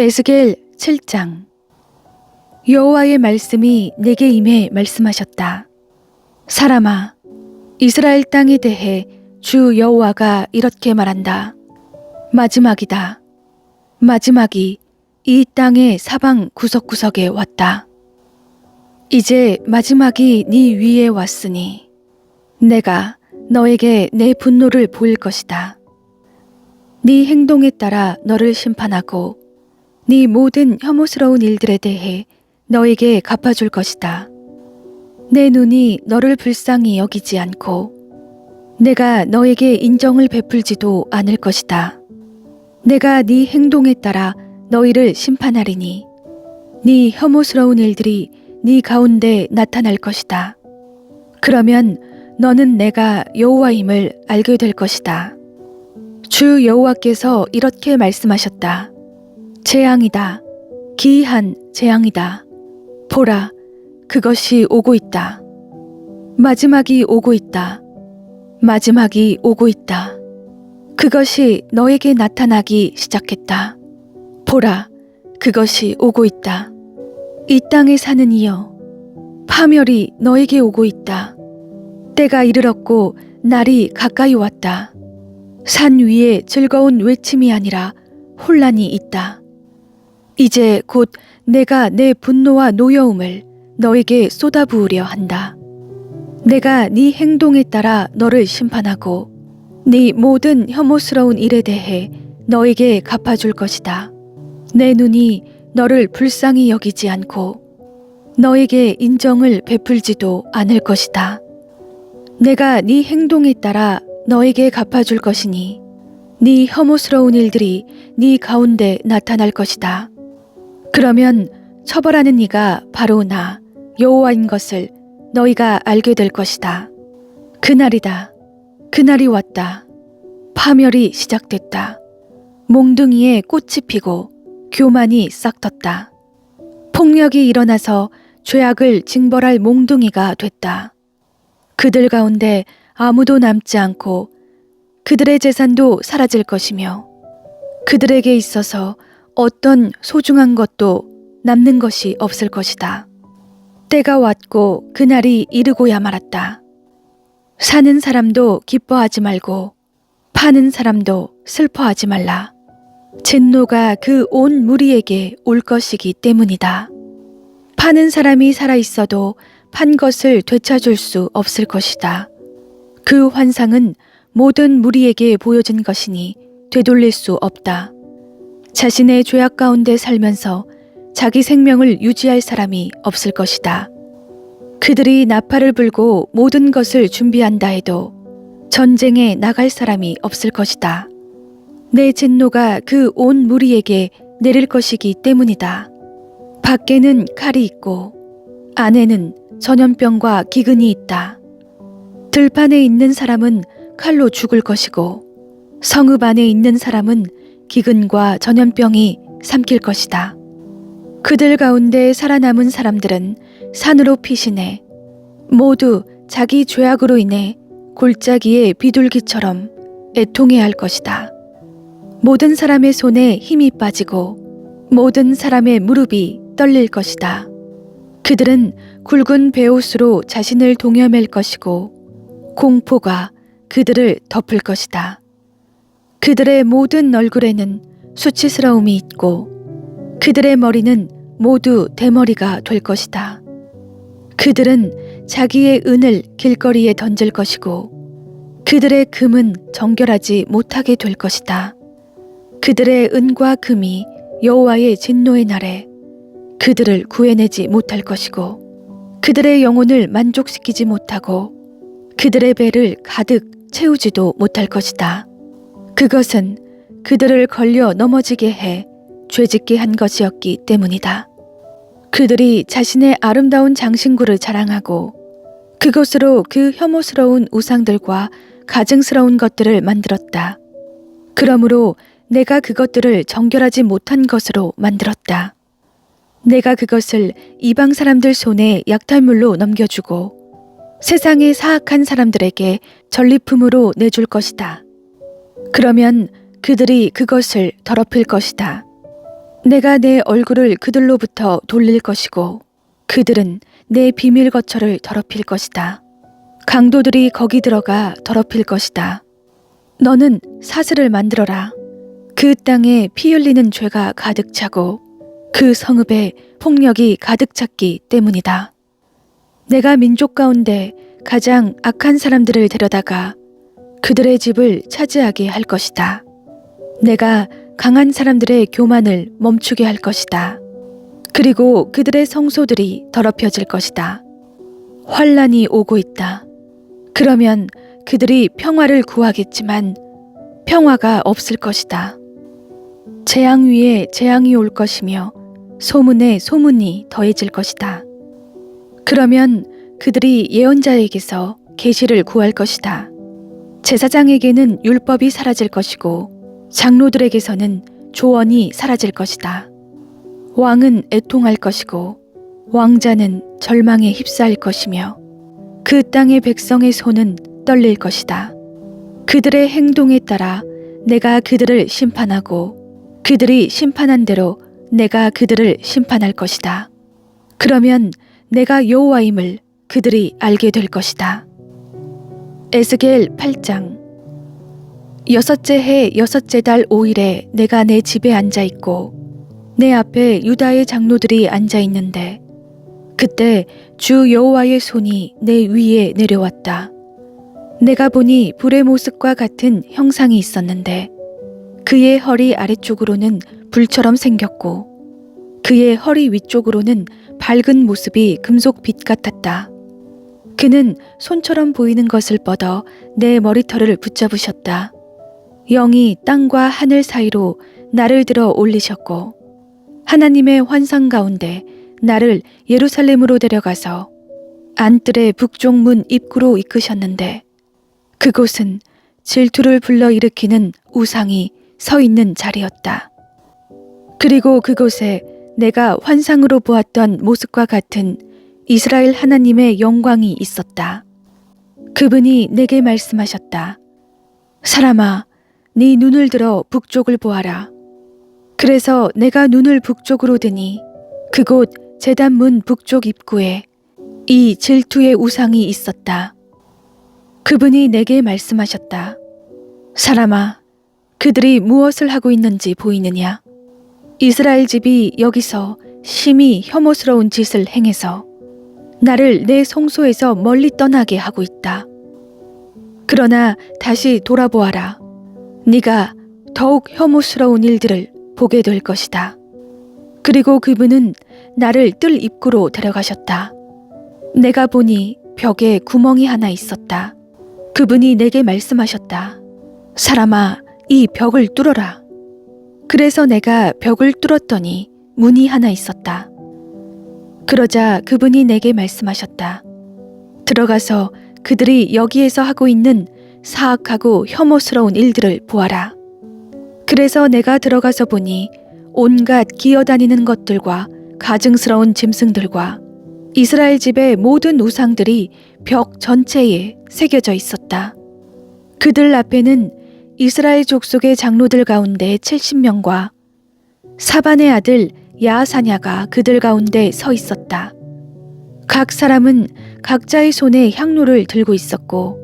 에스겔 7장. 여호와의 말씀이 내게 임해 말씀하셨다. 사람아, 이스라엘 땅에 대해 주 여호와가 이렇게 말한다. 마지막이다. 마지막이 이 땅의 사방 구석구석에 왔다. 이제 마지막이 네 위에 왔으니 내가 너에게 내 분노를 보일 것이다. 네 행동에 따라 너를 심판하고 네 모든 혐오스러운 일들에 대해 너에게 갚아줄 것이다. 내 눈이 너를 불쌍히 여기지 않고 내가 너에게 인정을 베풀지도 않을 것이다. 내가 네 행동에 따라 너희를 심판하리니 네 혐오스러운 일들이 네 가운데 나타날 것이다. 그러면 너는 내가 여호와임을 알게 될 것이다. 주 여호와께서 이렇게 말씀하셨다. 재앙이다. 기이한 재앙이다. 보라, 그것이 오고 있다. 마지막이 오고 있다. 마지막이 오고 있다. 그것이 너에게 나타나기 시작했다. 보라, 그것이 오고 있다. 이 땅에 사는 이여, 파멸이 너에게 오고 있다. 때가 이르렀고 날이 가까이 왔다. 산 위에 즐거운 외침이 아니라 혼란이 있다. 이제 곧 내가 내 분노와 노여움을 너에게 쏟아부으려 한다. 내가 네 행동에 따라 너를 심판하고 네 모든 혐오스러운 일에 대해 너에게 갚아줄 것이다. 내 눈이 너를 불쌍히 여기지 않고 너에게 인정을 베풀지도 않을 것이다. 내가 네 행동에 따라 너에게 갚아줄 것이니 네 혐오스러운 일들이 네 가운데 나타날 것이다. 그러면 처벌하는 이가 바로 나 여호와인 것을 너희가 알게 될 것이다. 그날이다. 그날이 왔다. 파멸이 시작됐다. 몽둥이에 꽃이 피고 교만이 싹 텄다. 폭력이 일어나서 죄악을 징벌할 몽둥이가 됐다. 그들 가운데 아무도 남지 않고 그들의 재산도 사라질 것이며 그들에게 있어서 어떤 소중한 것도 남는 것이 없을 것이다. 때가 왔고 그날이 이르고야 말았다. 사는 사람도 기뻐하지 말고 파는 사람도 슬퍼하지 말라. 진노가 그 온 무리에게 올 것이기 때문이다. 파는 사람이 살아있어도 판 것을 되찾을 수 없을 것이다. 그 환상은 모든 무리에게 보여진 것이니 되돌릴 수 없다. 자신의 죄악 가운데 살면서 자기 생명을 유지할 사람이 없을 것이다. 그들이 나팔을 불고 모든 것을 준비한다 해도 전쟁에 나갈 사람이 없을 것이다. 내 진노가 그 온 무리에게 내릴 것이기 때문이다. 밖에는 칼이 있고 안에는 전염병과 기근이 있다. 들판에 있는 사람은 칼로 죽을 것이고 성읍 안에 있는 사람은 기근과 전염병이 삼킬 것이다. 그들 가운데 살아남은 사람들은 산으로 피신해 모두 자기 죄악으로 인해 골짜기의 비둘기처럼 애통해야 할 것이다. 모든 사람의 손에 힘이 빠지고 모든 사람의 무릎이 떨릴 것이다. 그들은 굵은 베옷으로 자신을 동여맬 것이고 공포가 그들을 덮을 것이다. 그들의 모든 얼굴에는 수치스러움이 있고 그들의 머리는 모두 대머리가 될 것이다. 그들은 자기의 은을 길거리에 던질 것이고 그들의 금은 정결하지 못하게 될 것이다. 그들의 은과 금이 여호와의 진노의 날에 그들을 구해내지 못할 것이고 그들의 영혼을 만족시키지 못하고 그들의 배를 가득 채우지도 못할 것이다. 그것은 그들을 걸려 넘어지게 해 죄짓게 한 것이었기 때문이다. 그들이 자신의 아름다운 장신구를 자랑하고 그것으로 그 혐오스러운 우상들과 가증스러운 것들을 만들었다. 그러므로 내가 그것들을 정결하지 못한 것으로 만들었다. 내가 그것을 이방 사람들 손에 약탈물로 넘겨주고 세상의 사악한 사람들에게 전리품으로 내줄 것이다. 그러면 그들이 그것을 더럽힐 것이다. 내가 내 얼굴을 그들로부터 돌릴 것이고 그들은 내 비밀 거처를 더럽힐 것이다. 강도들이 거기 들어가 더럽힐 것이다. 너는 사슬을 만들어라. 그 땅에 피 흘리는 죄가 가득 차고 그 성읍에 폭력이 가득 찼기 때문이다. 내가 민족 가운데 가장 악한 사람들을 데려다가 그들의 집을 차지하게 할 것이다. 내가 강한 사람들의 교만을 멈추게 할 것이다. 그리고 그들의 성소들이 더럽혀질 것이다. 환란이 오고 있다. 그러면 그들이 평화를 구하겠지만 평화가 없을 것이다. 재앙 위에 재앙이 올 것이며 소문에 소문이 더해질 것이다. 그러면 그들이 예언자에게서 계시를 구할 것이다. 제사장에게는 율법이 사라질 것이고 장로들에게서는 조언이 사라질 것이다. 왕은 애통할 것이고 왕자는 절망에 휩싸일 것이며 그 땅의 백성의 손은 떨릴 것이다. 그들의 행동에 따라 내가 그들을 심판하고 그들이 심판한 대로 내가 그들을 심판할 것이다. 그러면 내가 여호와임을 그들이 알게 될 것이다. 에스겔 8장. 여섯째 해 여섯째 달 5일에 내가 내 집에 앉아 있고 내 앞에 유다의 장로들이 앉아 있는데 그때 주 여호와의 손이 내 위에 내려왔다. 내가 보니 불의 모습과 같은 형상이 있었는데 그의 허리 아래쪽으로는 불처럼 생겼고 그의 허리 위쪽으로는 밝은 모습이 금속빛 같았다. 그는 손처럼 보이는 것을 뻗어 내 머리털을 붙잡으셨다. 영이 땅과 하늘 사이로 나를 들어 올리셨고 하나님의 환상 가운데 나를 예루살렘으로 데려가서 안뜰의 북쪽 문 입구로 이끄셨는데 그곳은 질투를 불러일으키는 우상이 서 있는 자리였다. 그리고 그곳에 내가 환상으로 보았던 모습과 같은 이스라엘 하나님의 영광이 있었다. 그분이 내게 말씀하셨다. 사람아, 네 눈을 들어 북쪽을 보아라. 그래서 내가 눈을 북쪽으로 드니 그곳 제단문 북쪽 입구에 이 질투의 우상이 있었다. 그분이 내게 말씀하셨다. 사람아, 그들이 무엇을 하고 있는지 보이느냐? 이스라엘 집이 여기서 심히 혐오스러운 짓을 행해서 나를 내 성소에서 멀리 떠나게 하고 있다. 그러나 다시 돌아보아라. 네가 더욱 혐오스러운 일들을 보게 될 것이다. 그리고 그분은 나를 뜰 입구로 데려가셨다. 내가 보니 벽에 구멍이 하나 있었다. 그분이 내게 말씀하셨다. 사람아, 이 벽을 뚫어라. 그래서 내가 벽을 뚫었더니 문이 하나 있었다. 그러자 그분이 내게 말씀하셨다. 들어가서 그들이 여기에서 하고 있는 사악하고 혐오스러운 일들을 보아라. 그래서 내가 들어가서 보니 온갖 기어다니는 것들과 가증스러운 짐승들과 이스라엘 집의 모든 우상들이 벽 전체에 새겨져 있었다. 그들 앞에는 이스라엘 족속의 장로들 가운데 70명과 사반의 아들 야사냐가 그들 가운데 서 있었다. 각 사람은 각자의 손에 향로를 들고 있었고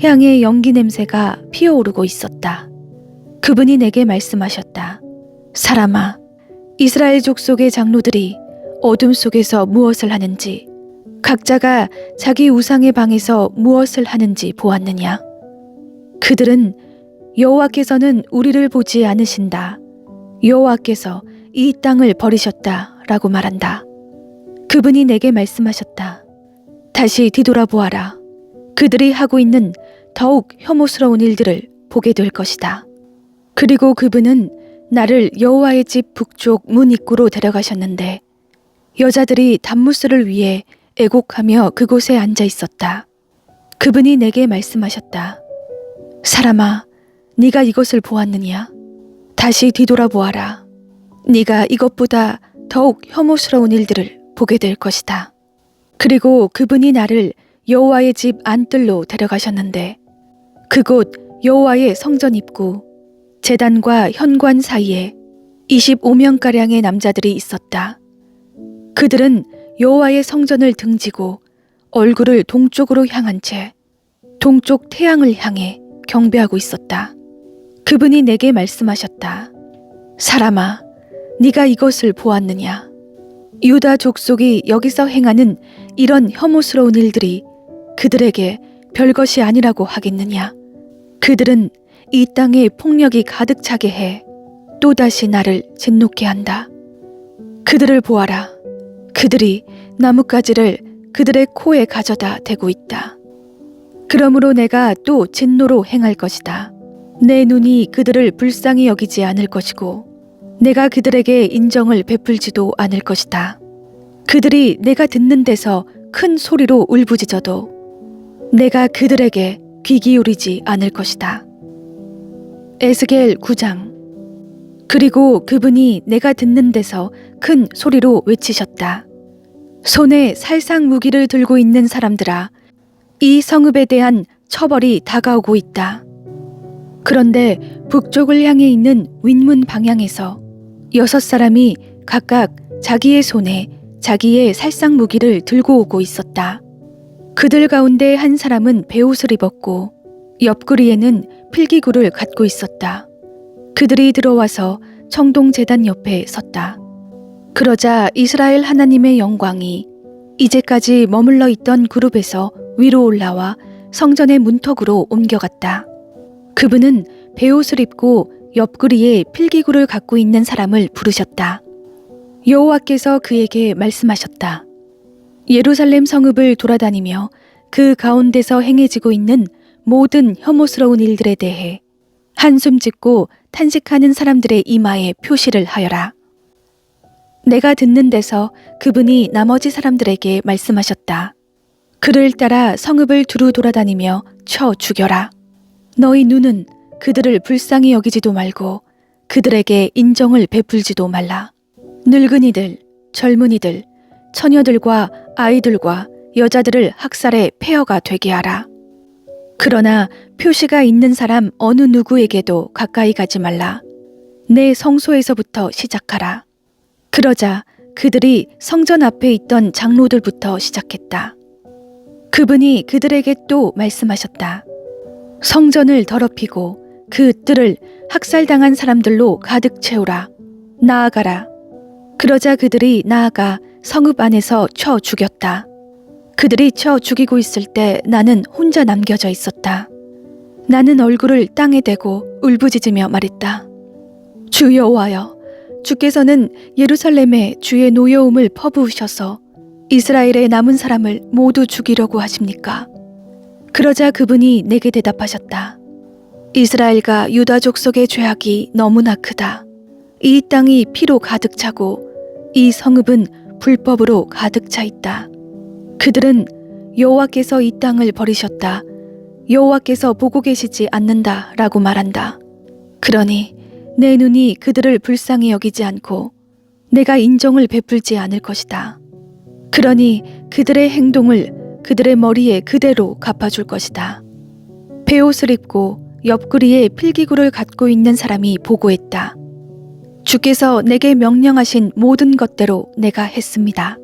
향의 연기 냄새가 피어오르고 있었다. 그분이 내게 말씀하셨다. 사람아, 이스라엘 족속의 장로들이 어둠 속에서 무엇을 하는지, 각자가 자기 우상의 방에서 무엇을 하는지 보았느냐? 그들은 여호와께서는 우리를 보지 않으신다. 여호와께서 이 땅을 버리셨다 라고 말한다. 그분이 내게 말씀하셨다. 다시 뒤돌아보아라. 그들이 하고 있는 더욱 혐오스러운 일들을 보게 될 것이다. 그리고 그분은 나를 여호와의 집 북쪽 문 입구로 데려가셨는데 여자들이 단무스를 위해 애곡하며 그곳에 앉아 있었다. 그분이 내게 말씀하셨다. 사람아, 네가 이것을 보았느냐? 다시 뒤돌아보아라. 네가 이것보다 더욱 혐오스러운 일들을 보게 될 것이다. 그리고 그분이 나를 여호와의 집 안뜰로 데려가셨는데 그곳 여호와의 성전 입구 제단과 현관 사이에 25명가량의 남자들이 있었다. 그들은 여호와의 성전을 등지고 얼굴을 동쪽으로 향한 채 동쪽 태양을 향해 경배하고 있었다. 그분이 내게 말씀하셨다. 사람아, 네가 이것을 보았느냐? 유다 족속이 여기서 행하는 이런 혐오스러운 일들이 그들에게 별것이 아니라고 하겠느냐? 그들은 이 땅에 폭력이 가득 차게 해 또다시 나를 진노케 한다. 그들을 보아라. 그들이 나뭇가지를 그들의 코에 가져다 대고 있다. 그러므로 내가 또 진노로 행할 것이다. 내 눈이 그들을 불쌍히 여기지 않을 것이고 내가 그들에게 인정을 베풀지도 않을 것이다. 그들이 내가 듣는 데서 큰 소리로 울부짖어도 내가 그들에게 귀 기울이지 않을 것이다. 에스겔 9장. 그리고 그분이 내가 듣는 데서 큰 소리로 외치셨다. 손에 살상 무기를 들고 있는 사람들아, 이 성읍에 대한 처벌이 다가오고 있다. 그런데 북쪽을 향해 있는 윗문 방향에서 6사람이 각각 자기의 손에 자기의 살상 무기를 들고 오고 있었다. 그들 가운데 한 사람은 베옷을 입었고 옆구리에는 필기구를 갖고 있었다. 그들이 들어와서 청동제단 옆에 섰다. 그러자 이스라엘 하나님의 영광이 이제까지 머물러 있던 그룹에서 위로 올라와 성전의 문턱으로 옮겨갔다. 그분은 베옷을 입고 옆구리에 필기구를 갖고 있는 사람을 부르셨다. 여호와께서 그에게 말씀하셨다. 예루살렘 성읍을 돌아다니며 그 가운데서 행해지고 있는 모든 혐오스러운 일들에 대해 한숨 짓고 탄식하는 사람들의 이마에 표시를 하여라. 내가 듣는 데서 그분이 나머지 사람들에게 말씀하셨다. 그를 따라 성읍을 두루 돌아다니며 쳐 죽여라. 너희 눈은 그들을 불쌍히 여기지도 말고 그들에게 인정을 베풀지도 말라. 늙은이들, 젊은이들, 처녀들과 아이들과 여자들을 학살의 폐허가 되게 하라. 그러나 표시가 있는 사람 어느 누구에게도 가까이 가지 말라. 내 성소에서부터 시작하라. 그러자 그들이 성전 앞에 있던 장로들부터 시작했다. 그분이 그들에게 또 말씀하셨다. 성전을 더럽히고 그 뜰을 학살당한 사람들로 가득 채우라. 나아가라. 그러자 그들이 나아가 성읍 안에서 쳐 죽였다. 그들이 쳐 죽이고 있을 때 나는 혼자 남겨져 있었다. 나는 얼굴을 땅에 대고 울부짖으며 말했다. 주 여호와여, 주께서는 예루살렘에 주의 노여움을 퍼부으셔서 이스라엘의 남은 사람을 모두 죽이려고 하십니까? 그러자 그분이 내게 대답하셨다. 이스라엘과 유다 족속의 죄악이 너무나 크다. 이 땅이 피로 가득 차고 이 성읍은 불법으로 가득 차 있다. 그들은 여호와께서 이 땅을 버리셨다. 여호와께서 보고 계시지 않는다 라고 말한다. 그러니 내 눈이 그들을 불쌍히 여기지 않고 내가 인정을 베풀지 않을 것이다. 그러니 그들의 행동을 그들의 머리에 그대로 갚아줄 것이다. 베옷을 입고 옆구리에 필기구를 갖고 있는 사람이 보고했다. 주께서 내게 명령하신 모든 것대로 내가 했습니다.